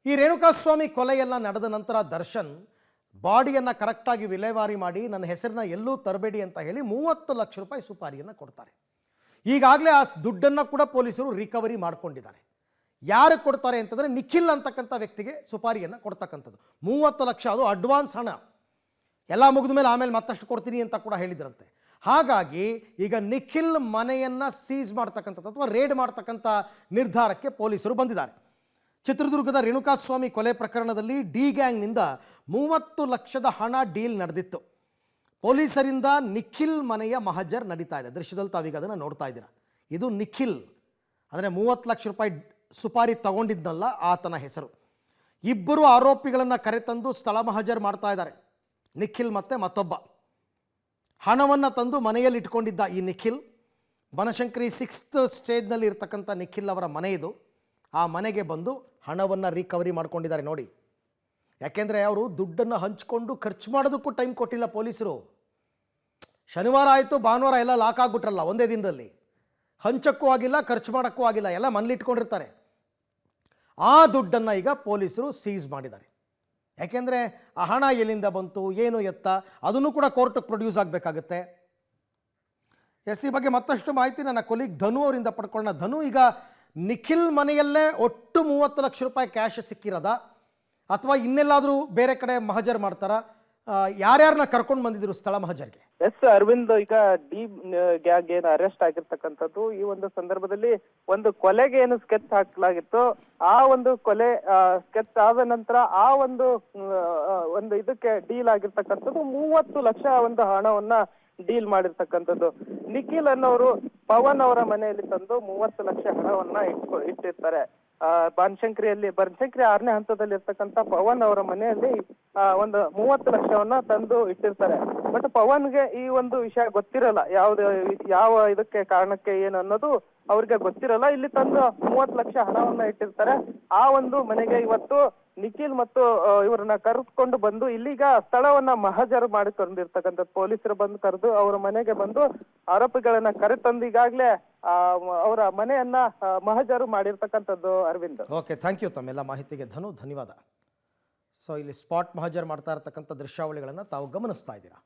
ಈ ರೇಣುಕಾಸ್ವಾಮಿ ಕೊಲೆಯೆಲ್ಲ ನಡೆದ ನಂತರ ದರ್ಶನ್ ಬಾಡಿಯನ್ನು ಕರೆಕ್ಟಾಗಿ ವಿಲೇವಾರಿ ಮಾಡಿ ನನ್ನ ಹೆಸರನ್ನ ಎಲ್ಲೂ ತರಬೇಡಿ ಅಂತ ಹೇಳಿ 30 ಲಕ್ಷ ರೂಪಾಯಿ ಸುಪಾರಿಯನ್ನು ಕೊಡ್ತಾರೆ. ಈಗಾಗಲೇ ಆ ದುಡ್ಡನ್ನು ಕೂಡ ಪೊಲೀಸರು ರಿಕವರಿ ಮಾಡ್ಕೊಂಡಿದ್ದಾರೆ. ಯಾರು ಕೊಡ್ತಾರೆ ಅಂತಂದರೆ ನಿಖಿಲ್ ಅಂತಕ್ಕಂಥ ವ್ಯಕ್ತಿಗೆ ಸುಪಾರಿಯನ್ನು ಕೊಡ್ತಕ್ಕಂಥದ್ದು 30 ಲಕ್ಷ. ಅದು ಅಡ್ವಾನ್ಸ್ ಹಣ. ಎಲ್ಲ ಮುಗಿದ ಮೇಲೆ ಆಮೇಲೆ ಮತ್ತಷ್ಟು ಕೊಡ್ತೀನಿ ಅಂತ ಕೂಡ ಹೇಳಿದ್ರಂತೆ. ಹಾಗಾಗಿ ಈಗ ನಿಖಿಲ್ ಮನೆಯನ್ನು ಸೀಸ್ ಮಾಡ್ತಕ್ಕಂಥದ್ದು ಅಥವಾ ರೇಡ್ ಮಾಡ್ತಕ್ಕಂಥ ನಿರ್ಧಾರಕ್ಕೆ ಪೊಲೀಸರು ಬಂದಿದ್ದಾರೆ. ಚಿತ್ರದುರ್ಗದ ರೇಣುಕಾಸ್ವಾಮಿ ಕೊಲೆ ಪ್ರಕರಣದಲ್ಲಿ ಡಿ ಗ್ಯಾಂಗ್ನಿಂದ 30 ಲಕ್ಷದ ಹಣ ಡೀಲ್ ನಡೆದಿತ್ತು. ಪೊಲೀಸರಿಂದ ನಿಖಿಲ್ ಮನೆಯ ಮಹಜರ್ ನಡೀತಾ ಇದೆ. ದೃಶ್ಯದಲ್ಲಿ ತಾವೀಗ ಅದನ್ನು ನೋಡ್ತಾ ಇದ್ದೀರಾ. ಇದು ನಿಖಿಲ್ ಅಂದರೆ 30 ಲಕ್ಷ ರೂಪಾಯಿ ಸುಪಾರಿ ತಗೊಂಡಿದ್ನಲ್ಲ ಆತನ ಹೆಸರು. ಇಬ್ಬರು ಆರೋಪಿಗಳನ್ನು ಕರೆತಂದು ಸ್ಥಳ ಮಹಜರ್ ಮಾಡ್ತಾ ಇದ್ದಾರೆ. ನಿಖಿಲ್ ಮತ್ತು ಮತ್ತೊಬ್ಬ ಹಣವನ್ನು ತಂದು ಮನೆಯಲ್ಲಿ ಇಟ್ಕೊಂಡಿದ್ದ ಈ ನಿಖಿಲ್, ಬನಶಂಕರಿ 6th ಸ್ಟೇಜ್ನಲ್ಲಿ ಇರ್ತಕ್ಕಂಥ ನಿಖಿಲ್ ಅವರ ಮನೆ ಇದು. ಆ ಮನೆಗೆ ಬಂದು ಹಣವನ್ನು ರಿಕವರಿ ಮಾಡ್ಕೊಂಡಿದ್ದಾರೆ ನೋಡಿ. ಯಾಕೆಂದರೆ ಅವರು ದುಡ್ಡನ್ನು ಹಂಚಿಕೊಂಡು ಖರ್ಚು ಮಾಡೋದಕ್ಕೂ ಟೈಮ್ ಕೊಟ್ಟಿಲ್ಲ ಪೊಲೀಸರು. ಶನಿವಾರ ಆಯಿತು, ಭಾನುವಾರ ಎಲ್ಲ ಲಾಕ್ ಆಗಿಬಿಟ್ರಲ್ಲ ಒಂದೇ ದಿನದಲ್ಲಿ. ಹಂಚಕ್ಕೂ ಆಗಿಲ್ಲ, ಖರ್ಚು ಮಾಡೋಕ್ಕೂ ಆಗಿಲ್ಲ, ಎಲ್ಲ ಮನೇಲಿ ಇಟ್ಕೊಂಡಿರ್ತಾರೆ. ಆ ದುಡ್ಡನ್ನು ಈಗ ಪೊಲೀಸರು ಸೀಸ್ ಮಾಡಿದ್ದಾರೆ. ಯಾಕೆಂದರೆ ಆ ಹಣ ಎಲ್ಲಿಂದ ಬಂತು, ಏನು ಎತ್ತ, ಅದನ್ನು ಕೂಡ ಕೋರ್ಟಿಗೆ ಪ್ರೊಡ್ಯೂಸ್ ಆಗಬೇಕಾಗತ್ತೆ. ಈ ಬಗ್ಗೆ ಮತ್ತಷ್ಟು ಮಾಹಿತಿ ನನ್ನ ಕೊಲೀಗ್ ಧನು ಅವರಿಂದ ಪಡ್ಕೊಳ್ಳೋಣ. ಧನು, ಈಗ ನಿಖಿಲ್ ಮನೆಯಲ್ಲೇ ಒಟ್ಟು 30 ಲಕ್ಷ ರೂಪಾಯಿ ಕ್ಯಾಶ್ ಸಿಕ್ಕಿರೋದ ಅಥವಾ ಇನ್ನೆಲ್ಲಾದರೂ ಬೇರೆ ಕಡೆ ಮಹಜರ್ ಮಾಡ್ತಾರಾ? ಯಾರ್ಯಾರನ್ನ ಕರ್ಕೊಂಡು ಬಂದಿದ್ರು ಸ್ಥಳ ಮಹಜರ್ಗೆ? ಎಸ್ ಅರವಿಂದ್, ಈಗ ಡಿ ಗ್ಯಾಂಗ್ ಏನು ಅರೆಸ್ಟ್ ಆಗಿರ್ತಕ್ಕಂಥದ್ದು, ಈ ಒಂದು ಸಂದರ್ಭದಲ್ಲಿ ಒಂದು ಕೊಲೆಗೆ ಏನು ಸ್ಕೆಚ್ ಹಾಕಲಾಗಿತ್ತು, ಆ ಒಂದು ಕೊಲೆ ಸ್ಕೆಚ್ ಆದ ನಂತರ ಆ ಒಂದು ಇದಕ್ಕೆ ಡೀಲ್ ಆಗಿರ್ತಕ್ಕಂಥದ್ದು 30 ಲಕ್ಷ ಒಂದು ಹಣವನ್ನ ಡೀಲ್ ಮಾಡಿರ್ತಕ್ಕಂಥದ್ದು. ನಿಖಿಲ್ ಅನ್ನೋರು ಪವನ್ ಅವರ ಮನೆಯಲ್ಲಿ ತಂದು 30 ಲಕ್ಷ ಹಣವನ್ನ ಇಟ್ಟಿರ್ತಾರೆ. ಬನಶಂಕರಿ 6ನೇ ಹಂತದಲ್ಲಿ ಇರ್ತಕ್ಕಂಥ ಪವನ್ ಅವರ ಮನೆಯಲ್ಲಿ ಒಂದು 30 ಲಕ್ಷವನ್ನ ತಂದು ಇಟ್ಟಿರ್ತಾರೆ. ಬಟ್ ಪವನ್ಗೆ ಈ ಒಂದು ವಿಷಯ ಗೊತ್ತಿರಲ್ಲ, ಯಾವ ಇದಕ್ಕೆ ಕಾರಣಕ್ಕೆ ಏನು ಅನ್ನೋದು ಅವ್ರಿಗೆ ಗೊತ್ತಿರಲ್ಲ. ಇಲ್ಲಿ ತಂದು 30 ಲಕ್ಷ ಹಣವನ್ನ ಇಟ್ಟಿರ್ತಾರೆ. ಆ ಒಂದು ಮನೆಗೆ ಇವತ್ತು ನಿಖಿಲ್ ಮತ್ತು ಇವರನ್ನ ಕರೆದುಕೊಂಡು ಬಂದು ಇಲ್ಲಿಗ ಸ್ಥಳವನ್ನ ಮಹಜರು ಮಾಡಿಕೊಂಡಿರ್ತಕ್ಕಂಥದ್ದು. ಪೊಲೀಸರು ಬಂದು ಕರೆದು ಅವರ ಮನೆಗೆ ಬಂದು ಆರೋಪಿಗಳನ್ನ ಕರೆತಂದು ಈಗಾಗಲೇ ಅವರ ಮನೆಯನ್ನ ಮಹಜರು ಮಾಡಿರ್ತಕ್ಕಂಥದ್ದು. ಅರವಿಂದ್, ಓಕೆ, ಥ್ಯಾಂಕ್ ಯು ತಮ್ಮೆಲ್ಲ ಮಾಹಿತಿಗೆ ಧನು, ಧನ್ಯವಾದ. ಸೊ ಇಲ್ಲಿ ಸ್ಪಾಟ್ ಮಹಜರ್ ಮಾಡ್ತಾ ಇರ್ತಕ್ಕಂಥ ದೃಶ್ಯಾವಳಿಗಳನ್ನು ತಾವು ಗಮನಿಸ್ತಾ ಇದ್ದೀರಾ.